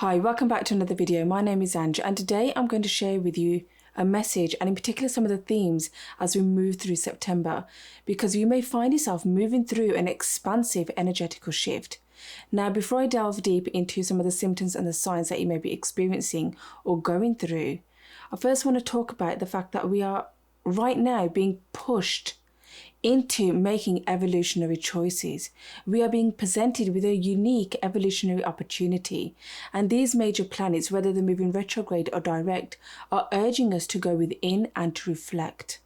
Hi, welcome back to another video. My name is Ange and today I'm going to share with you a message and in particular some of the themes as we move through September, because you may find yourself moving through an expansive energetical shift. Now, before I delve deep into some of the symptoms and the signs that you may be experiencing or going through, I first want to talk about the fact that we are right now being pushed into making evolutionary choices. We are being presented with a unique evolutionary opportunity, and these major planets, whether they're moving retrograde or direct, are urging us to go within and to reflect.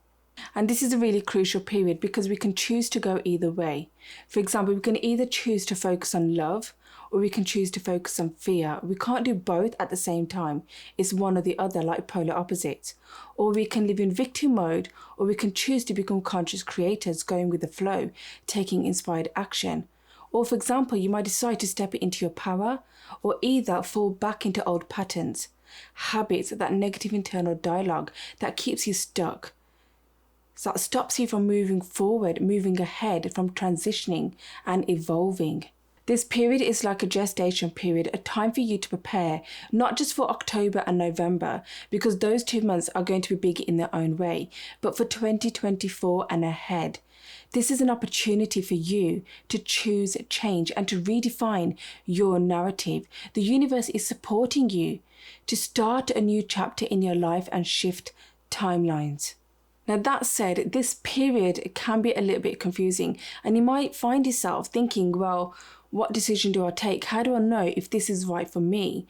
And this is a really crucial period because we can choose to go either way. For example, we can either choose to focus on love or we can choose to focus on fear. We can't do both at the same time. It's one or the other, like polar opposites. Or we can live in victim mode, or we can choose to become conscious creators, going with the flow, taking inspired action. Or for example, you might decide to step into your power, or either fall back into old patterns, habits, that negative internal dialogue that keeps you stuck. So that stops you from moving forward, moving ahead, from transitioning and evolving. This period is like a gestation period, a time for you to prepare, not just for October and November, because those 2 months are going to be big in their own way, but for 2024 and ahead. This is an opportunity for you to choose change and to redefine your narrative. The universe is supporting you to start a new chapter in your life and shift timelines. Now, that said, this period can be a little bit confusing, and you might find yourself thinking, well, what decision do I take? How do I know if this is right for me?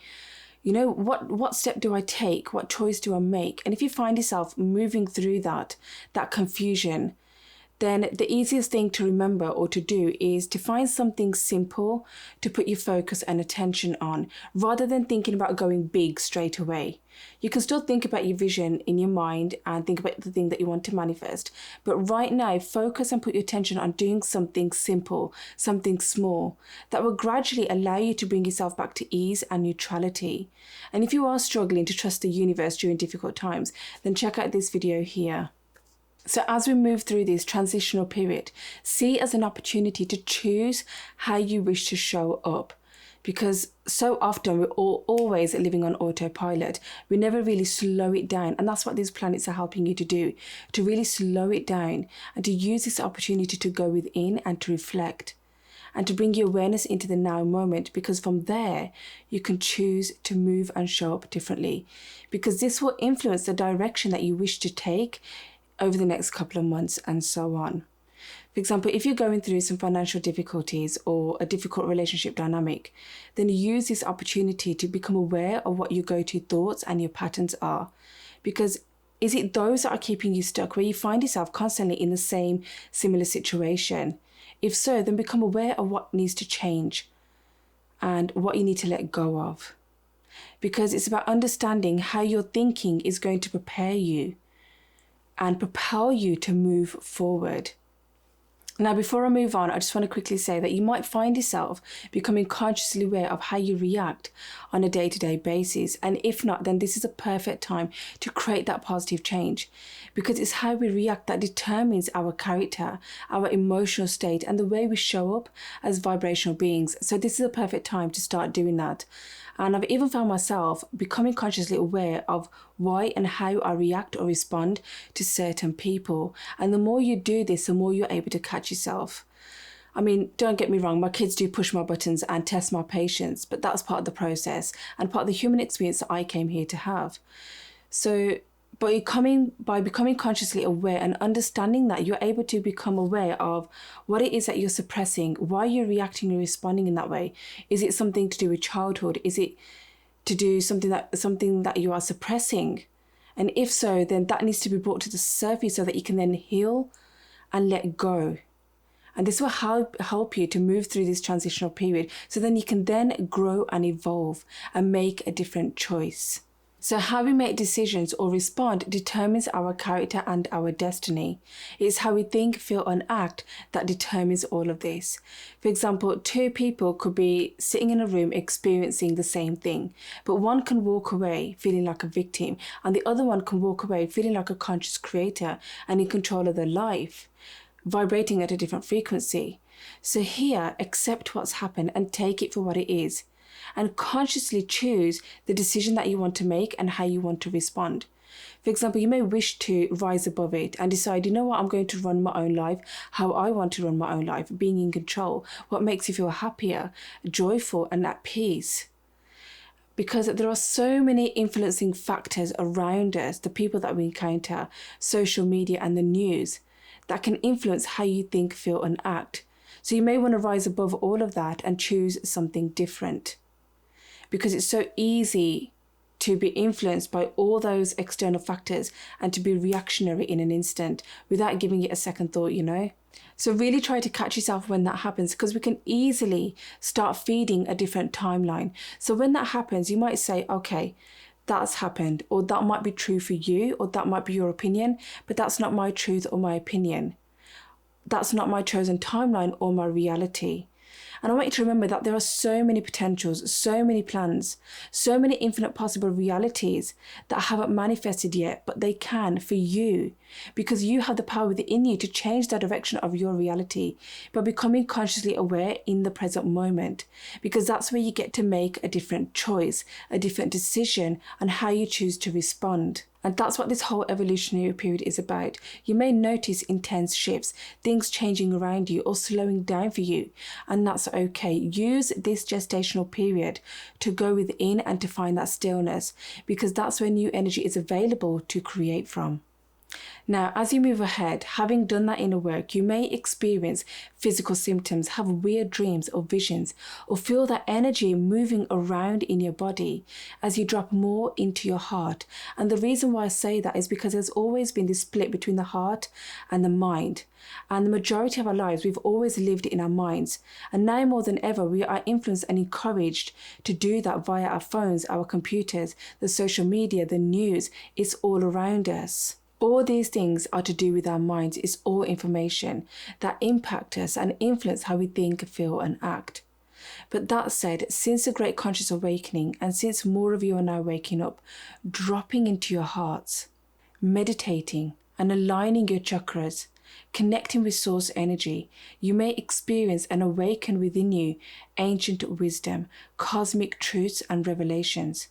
You know, what step do I take? What choice do I make? And if you find yourself moving through that confusion, then the easiest thing to remember or to do is to find something simple to put your focus and attention on, rather than thinking about going big straight away. You can still think about your vision in your mind and think about the thing that you want to manifest, but right now focus and put your attention on doing something simple, something small, that will gradually allow you to bring yourself back to ease and neutrality. And if you are struggling to trust the universe during difficult times, then check out this video here. So as we move through this transitional period, see it as an opportunity to choose how you wish to show up. Because so often we're always living on autopilot. We never really slow it down. And that's what these planets are helping you to do, to really slow it down and to use this opportunity to go within and to reflect and to bring your awareness into the now moment, because from there you can choose to move and show up differently, because this will influence the direction that you wish to take over the next couple of months and so on. For example, if you're going through some financial difficulties or a difficult relationship dynamic, then use this opportunity to become aware of what your go-to thoughts and your patterns are. Because is it those that are keeping you stuck, where you find yourself constantly in the same similar situation? If so, then become aware of what needs to change and what you need to let go of. Because it's about understanding how your thinking is going to prepare you and propel you to move forward. Now, before I move on, I just want to quickly say that you might find yourself becoming consciously aware of how you react on a day-to-day basis. And if not, then this is a perfect time to create that positive change, because it's how we react that determines our character, our emotional state, and the way we show up as vibrational beings. So this is a perfect time to start doing that. And I've even found myself becoming consciously aware of why and how I react or respond to certain people. And the more you do this, the more you're able to catch yourself. I mean, don't get me wrong, my kids do push my buttons and test my patience, but that's part of the process and part of the human experience that I came here to have. So by becoming consciously aware and understanding that, you're able to become aware of what it is that you're suppressing, why you're reacting and responding in that way. Is it something to do with childhood? Is it to do something that you are suppressing? And if so, then that needs to be brought to the surface so that you can then heal and let go. And this will help you to move through this transitional period, so then you can then grow and evolve and make a different choice. So how we make decisions or respond determines our character and our destiny. It's how we think, feel and act that determines all of this. For example, two people could be sitting in a room experiencing the same thing, but one can walk away feeling like a victim and the other one can walk away feeling like a conscious creator and in control of their life, vibrating at a different frequency. So here, accept what's happened and take it for what it is. and consciously choose the decision that you want to make and how you want to respond. For example, you may wish to rise above it and decide, you know what, I'm going to run my own life how I want to run my own life, being in control, what makes you feel happier, joyful, and at peace. Because there are so many influencing factors around us, the people that we encounter, social media, and the news, that can influence how you think, feel, and act. So you may want to rise above all of that and choose something different. Because it's so easy to be influenced by all those external factors and to be reactionary in an instant without giving it a second thought, you know? So really try to catch yourself when that happens, because we can easily start feeding a different timeline. So when that happens, you might say, okay, that's happened, or that might be true for you, or that might be your opinion, but that's not my truth or my opinion. That's not my chosen timeline or my reality. And I want you to remember that there are so many potentials, so many plans, so many infinite possible realities that haven't manifested yet, but they can for you, because you have the power within you to change the direction of your reality by becoming consciously aware in the present moment, because that's where you get to make a different choice, a different decision on how you choose to respond. And that's what this whole evolutionary period is about. You may notice intense shifts, things changing around you or slowing down for you, and that's okay. Use this gestational period to go within and to find that stillness, because that's where new energy is available to create from. Now, as you move ahead, having done that inner work, you may experience physical symptoms, have weird dreams or visions, or feel that energy moving around in your body as you drop more into your heart. And the reason why I say that is because there's always been this split between the heart and the mind. And the majority of our lives, we've always lived in our minds. And now more than ever, we are influenced and encouraged to do that via our phones, our computers, the social media, the news. It's all around us. All these things are to do with our minds. It's all information that impact us and influence how we think, feel, and act. But that said, since the Great Conscious Awakening, and since more of you are now waking up, dropping into your hearts, meditating and aligning your chakras, connecting with source energy, you may experience and awaken within you ancient wisdom, cosmic truths, and revelations.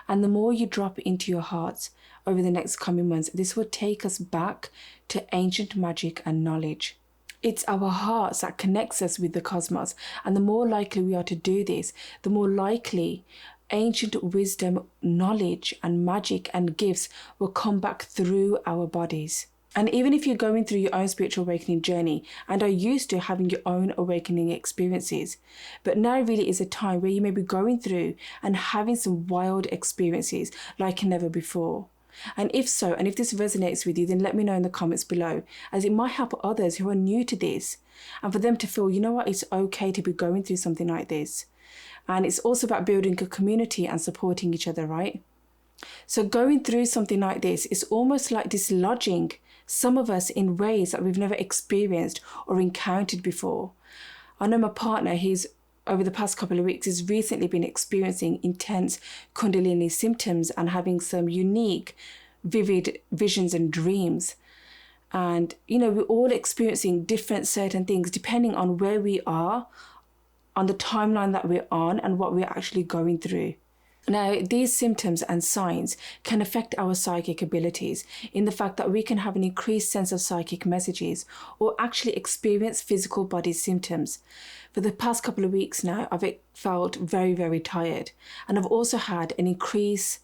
And the more you drop into your hearts over the next coming months, this will take us back to ancient magic and knowledge. It's our hearts that connects us with the cosmos, and the more likely we are to do this, the more likely ancient wisdom, knowledge, and magic and gifts will come back through our bodies. And even if you're going through your own spiritual awakening journey and are used to having your own awakening experiences, but now really is a time where you may be going through and having some wild experiences like never before. And if so, and if this resonates with you, then let me know in the comments below, as it might help others who are new to this, and for them to feel, you know what, it's okay to be going through something like this. And it's also about building a community and supporting each other, right? So going through something like this is almost like dislodging some of us in ways that we've never experienced or encountered before. I know my partner, he's over the past couple of weeks, has recently been experiencing intense Kundalini symptoms and having some unique, vivid visions and dreams. And, you know, we're all experiencing different certain things depending on where we are, on the timeline that we're on, and what we're actually going through. Now, these symptoms and signs can affect our psychic abilities in the fact that we can have an increased sense of psychic messages or actually experience physical body symptoms. For the past couple of weeks now, I've felt very, very tired. And I've also had an increased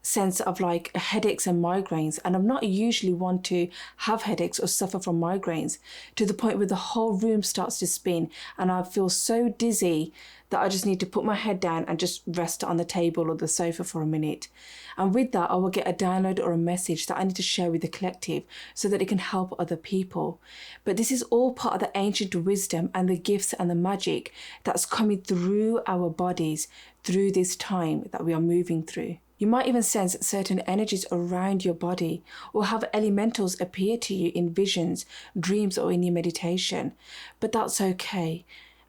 sense of like headaches and migraines, and I'm not usually one to have headaches or suffer from migraines, to the point where the whole room starts to spin and I feel so dizzy that I just need to put my head down and just rest on the table or the sofa for a minute. And with that, I will get a download or a message that I need to share with the collective so that it can help other people. But this is all part of the ancient wisdom and the gifts and the magic that's coming through our bodies through this time that we are moving through. You might even sense certain energies around your body or have elementals appear to you in visions, dreams, or in your meditation. But that's okay.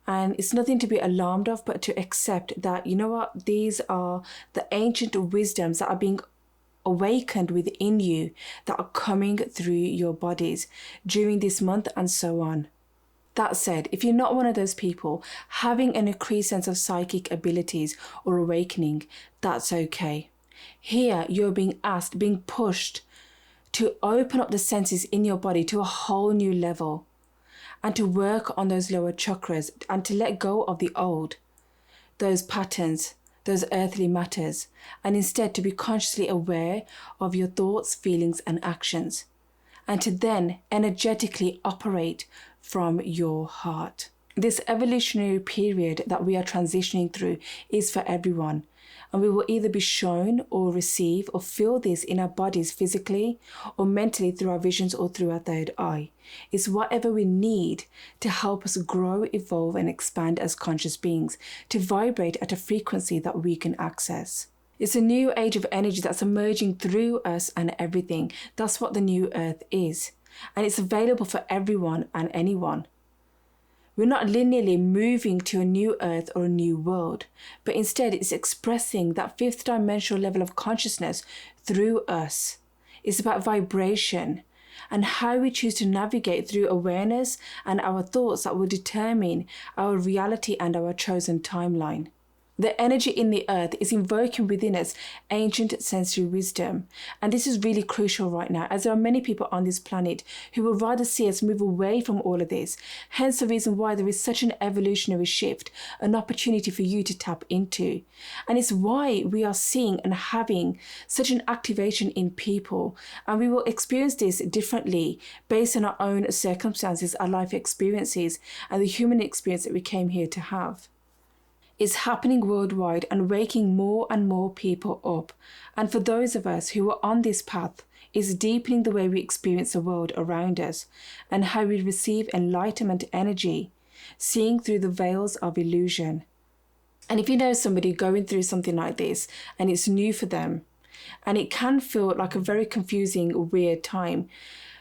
And it's nothing to be alarmed of, but to accept that, you know what, these are the ancient wisdoms that are being awakened within you that are coming through your bodies during this month and so on. That said, if you're not one of those people having an increased sense of psychic abilities or awakening, that's okay. Here, you're being asked, being pushed to open up the senses in your body to a whole new level and to work on those lower chakras and to let go of the old, those patterns, those earthly matters, and instead to be consciously aware of your thoughts, feelings, and actions, and to then energetically operate from your heart. This evolutionary period that we are transitioning through is for everyone, and we will either be shown or receive or feel this in our bodies physically or mentally through our visions or through our third eye. It's whatever we need to help us grow, evolve, and expand as conscious beings, to vibrate at a frequency that we can access. It's a new age of energy that's emerging through us and everything. That's what the new earth is. And it's available for everyone and anyone. We're not linearly moving to a new earth or a new world, but instead it's expressing that fifth dimensional level of consciousness through us. It's about vibration and how we choose to navigate through awareness and our thoughts that will determine our reality and our chosen timeline. The energy in the earth is invoking within us ancient sensory wisdom. And this is really crucial right now, as there are many people on this planet who would rather see us move away from all of this. Hence the reason why there is such an evolutionary shift, an opportunity for you to tap into. And it's why we are seeing and having such an activation in people. And we will experience this differently based on our own circumstances, our life experiences, and the human experience that we came here to have. Is happening worldwide and waking more and more people up. And for those of us who are on this path, is deepening the way we experience the world around us and how we receive enlightenment energy, seeing through the veils of illusion. And if you know somebody going through something like this and it's new for them, and it can feel like a very confusing, weird time,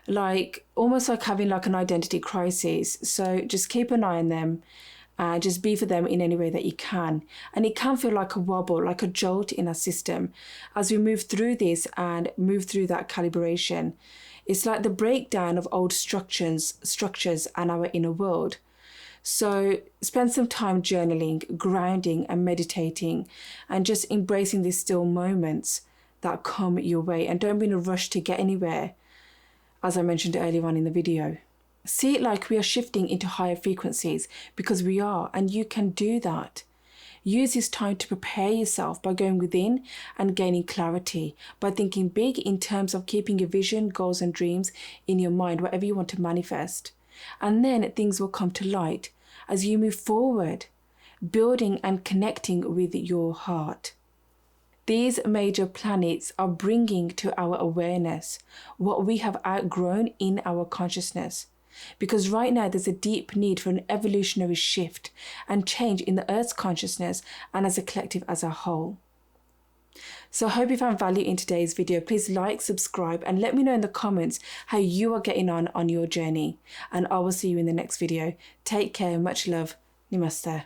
like almost like having like an identity crisis. So just keep an eye on them. Just be for them in any way that you can. And it can feel like a wobble, like a jolt in our system. As we move through this and move through that calibration, it's like the breakdown of old structures and our inner world. So spend some time journaling, grounding and meditating and just embracing these still moments that come your way. And don't be in a rush to get anywhere, as I mentioned earlier on in the video. See it like we are shifting into higher frequencies, because we are, and you can do that. Use this time to prepare yourself by going within and gaining clarity, by thinking big in terms of keeping your vision, goals and dreams in your mind, whatever you want to manifest. And then things will come to light as you move forward, building and connecting with your heart. These major planets are bringing to our awareness what we have outgrown in our consciousness. Because right now there's a deep need for an evolutionary shift and change in the Earth's consciousness and as a collective as a whole. So I hope you found value in today's video. Please like, subscribe and let me know in the comments how you are getting on your journey. And I will see you in the next video. Take care, much love. Namaste.